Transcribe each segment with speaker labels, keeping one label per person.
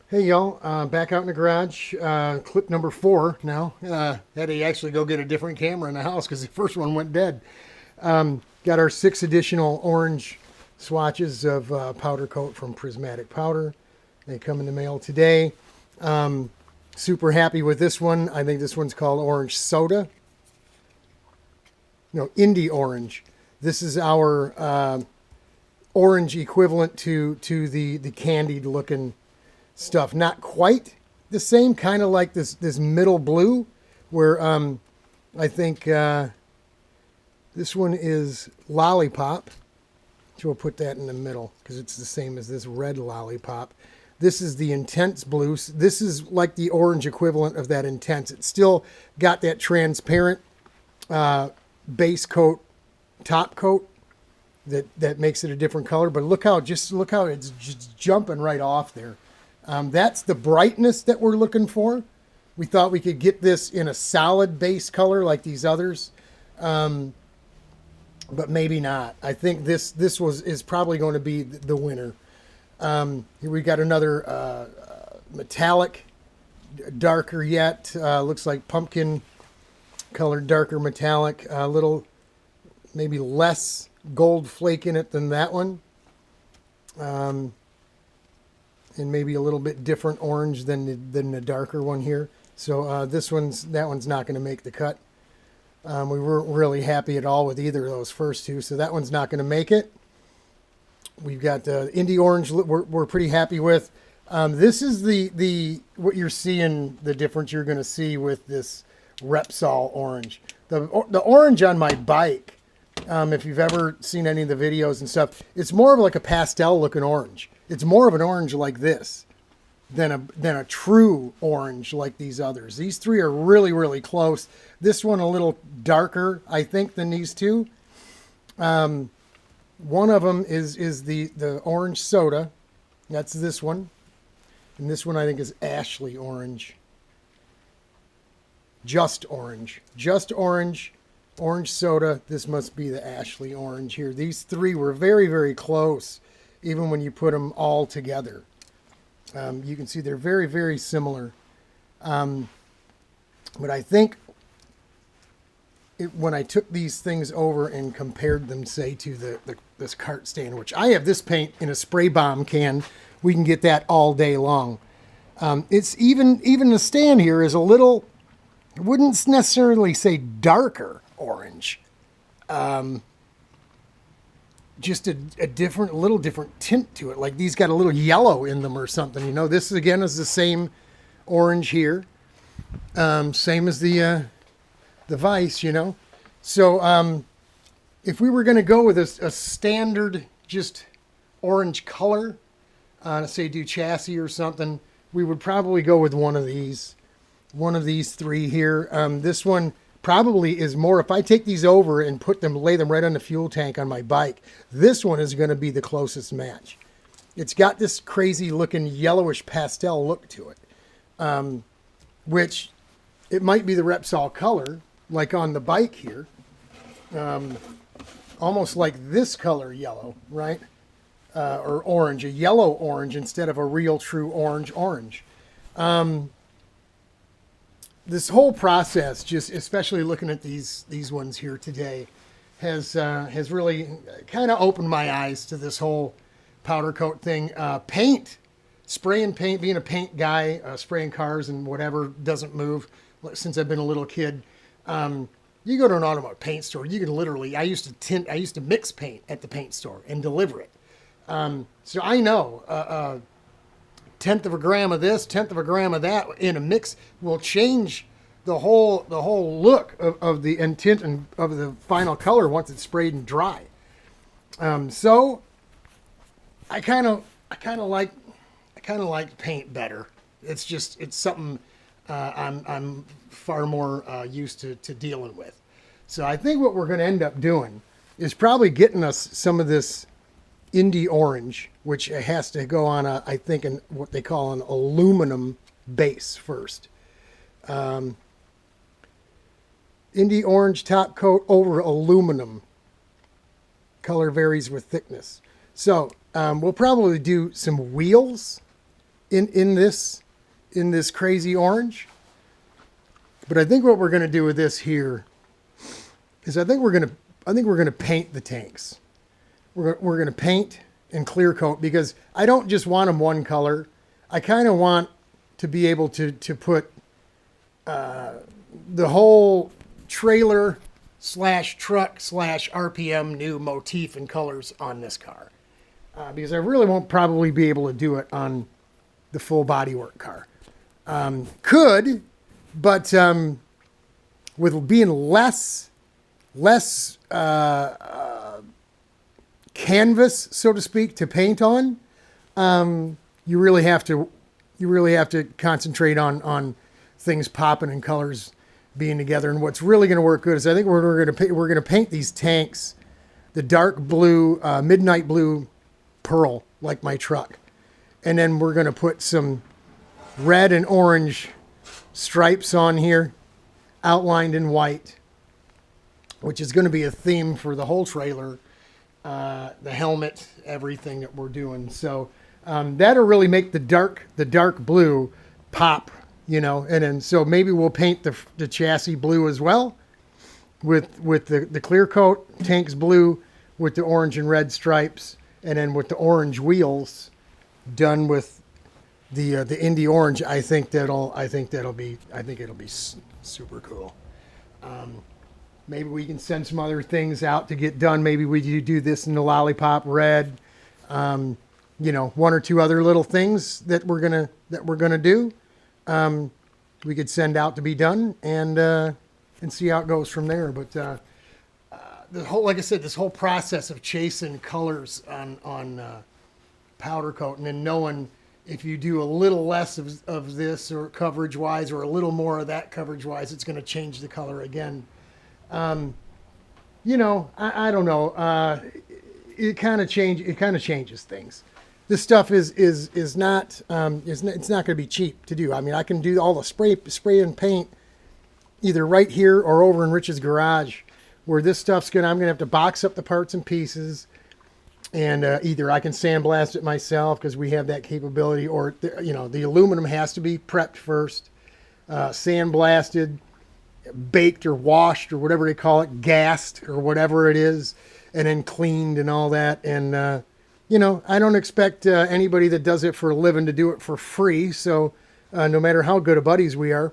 Speaker 1: Hey y'all, back out in the garage, clip number 4 now. Had to actually go get a different camera in the house because the first one went dead. Got our 6 additional orange swatches of powder coat from Prismatic Powder. They come in the mail today. Super happy with this one. I think this one's called Orange Soda. No, Indy Orange. This is our orange equivalent to the candied looking stuff. Not quite the same, kind of like this middle blue, where I think this one is Lollipop. So we'll put that in the middle because it's the same as this red Lollipop. This is the Intense Blue. This is like the orange equivalent of that Intense. It's still got that transparent base coat, top coat that makes it a different color. But look how it's just jumping right off there. That's the brightness that we're looking for. We thought we could get this in a solid base color like these others, but maybe not. I think this is probably going to be the winner. Here we got another metallic, darker yet. Looks like pumpkin colored, darker metallic. A little, maybe less gold flake in it than that one. And maybe a little bit different orange than the darker one here. So that one's not going to make the cut. We weren't really happy at all with either of those first two, so that one's not going to make it. We've got Indy Orange. We're pretty happy with. This is the what you're seeing, the difference you're going to see with this Repsol orange. The orange on my bike, if you've ever seen any of the videos and stuff, it's more of like a pastel looking orange. It's more of an orange like this than a true orange like these others. These three are really, really close. This one a little darker, I think, than these two. One of them is the Orange Soda. That's this one. And this one I think is Ashley Orange. Just Orange. Just Orange. Orange Soda. This must be the Ashley Orange here. These three were very, very close, even when you put them all together. You can see they're very, very similar. But I think when I took these things over and compared them, say, to this kart stand, which I have this paint in a spray bomb can, we can get that all day long. It's even the stand here is a little, I wouldn't necessarily say darker orange. Just a little different tint to it. Like these got a little yellow in them or something. You know, this again is the same orange here. Same as the Vice, you know. So if we were going to go with a standard just orange color, say do chassis or something, we would probably go with one of these three here. This one probably is more, if I take these over and lay them right on the fuel tank on my bike, this one is going to be the closest match. It's got this crazy looking yellowish pastel look to it, which it might be the Repsol color, like on the bike here, almost like this color yellow, right? Or orange, a yellow orange instead of a real true orange. This whole process, just especially looking at these ones here today, has really kind of opened my eyes to this whole powder coat thing. Spraying paint, being a paint guy, spraying cars and whatever doesn't move since I've been a little kid. You go to an automotive paint store, you can literally, I used to mix paint at the paint store and deliver it. So I know, tenth of a gram of this, tenth of a gram of that in a mix will change the whole look of the tint and of the final color once it's sprayed and dry. So I kind of like paint better. It's something I'm far more used to dealing with. So I think what we're going to end up doing is probably getting us some of this Indy Orange, which has to go on I think what they call an aluminum base first. Indy Orange top coat over aluminum. Color varies with thickness. So we'll probably do some wheels in this crazy orange. But I think what we're going to do with this here is I think we're going to paint the tanks. We're going to paint and clear coat, because I don't just want them one color. I kind of want to be able to put the whole trailer slash truck slash RPM new motif and colors on this car. Because I really won't probably be able to do it on the full bodywork car. Could, but with being less canvas, so to speak, to paint on, you really have to concentrate on things popping and colors being together. And what's really going to work good is I think we're going to paint these tanks the dark blue, midnight blue pearl, like my truck, and then we're going to put some red and orange stripes on here, outlined in white, which is going to be a theme for the whole trailer, the helmet, everything that we're doing. So that'll really make the dark blue pop, you know. And then so maybe we'll paint the chassis blue as well, with the clear coat tanks blue with the orange and red stripes, and then with the orange wheels done with the Indy Orange. I think it'll be super cool. Maybe we can send some other things out to get done. Maybe we do this in the lollipop red. You know, one or two other little things that we're gonna do. We could send out to be done and see how it goes from there. But the whole, like I said, this whole process of chasing colors on powder coat, and then knowing if you do a little less of this or coverage wise, or a little more of that coverage wise, it's going to change the color again. You know, I don't know. It kind of changes things. This stuff is not it's not going to be cheap to do. I mean, I can do all the spray and paint either right here or over in Rich's garage, where this stuff's I'm gonna have to box up the parts and pieces, and either I can sandblast it myself because we have that capability, or you know, the aluminum has to be prepped first, sandblasted, baked or washed or whatever they call it, gassed or whatever it is, and then cleaned and all that. And you know, I don't expect anybody that does it for a living to do it for free. So no matter how good of buddies we are,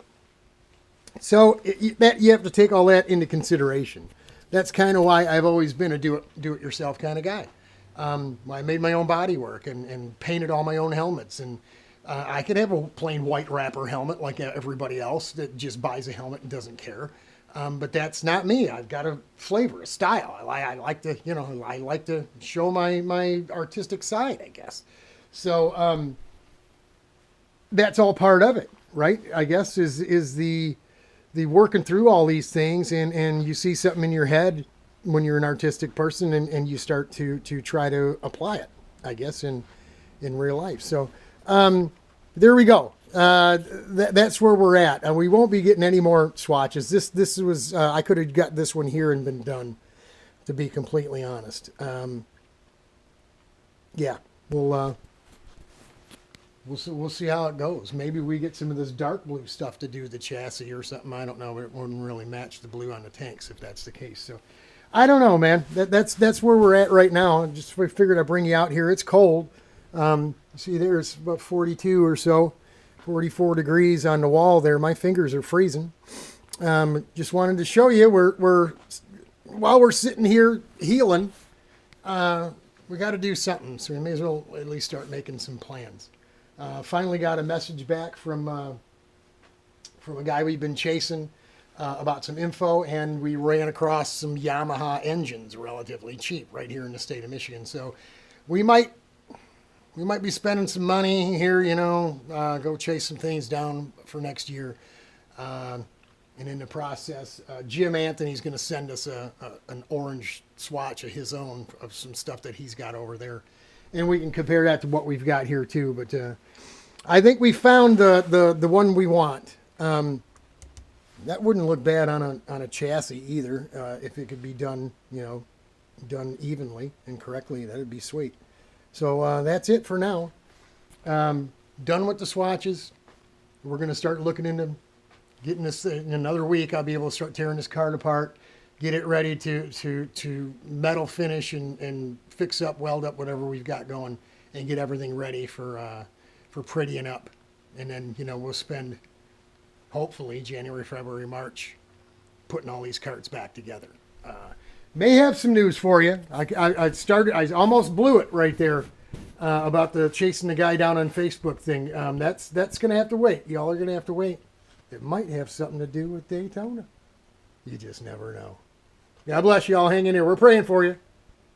Speaker 1: so that you have to take all that into consideration. That's kind of why I've always been a do-it-yourself kind of guy. I made my own bodywork and painted all my own helmets. And I could have a plain white wrapper helmet like everybody else that just buys a helmet and doesn't care. But that's not me. I've got a flavor, a style. I like to, you know, I like to show my artistic side, I guess. So that's all part of it, right? I guess is the working through all these things, and you see something in your head when you're an artistic person, and you start to try to apply it, I guess, in real life. So there we go. That's where we're at. We won't be getting any more swatches. This was I could have got this one here and been done, to be completely honest. Yeah, we'll see how it goes. Maybe we get some of this dark blue stuff to do the chassis or something. I don't know, but it wouldn't really match the blue on the tanks if that's the case. So I don't know, man. That's where we're at right now. I just figured I'd bring you out here. It's cold. See, there's about 42 or so, 44 degrees on the wall there. My fingers are freezing. Just wanted to show you while we're sitting here healing, we got to do something. So we may as well at least start making some plans. Finally got a message back from a guy we've been chasing about some info, and we ran across some Yamaha engines relatively cheap right here in the state of Michigan. So we might be spending some money here, you know, go chase some things down for next year. And in the process, Jim Anthony's going to send us an orange swatch of his own of some stuff that he's got over there. And we can compare that to what we've got here too. But I think we found the one we want. That wouldn't look bad on a chassis either. If it could be done, you know, done evenly and correctly, that'd be sweet. So that's it for now. done with the swatches. We're going to start looking into getting this in another week. I'll be able to start tearing this kart apart, get it ready to metal finish and fix up, weld up whatever we've got going, and get everything ready for prettying up. And then, you know, we'll spend hopefully January, February, March putting all these karts back together. May have some news for you. I almost blew it right there about the chasing the guy down on Facebook thing. That's going to have to wait. Y'all are going to have to wait. It might have something to do with Daytona. You just never know. God bless you all. Hang in here. We're praying for you.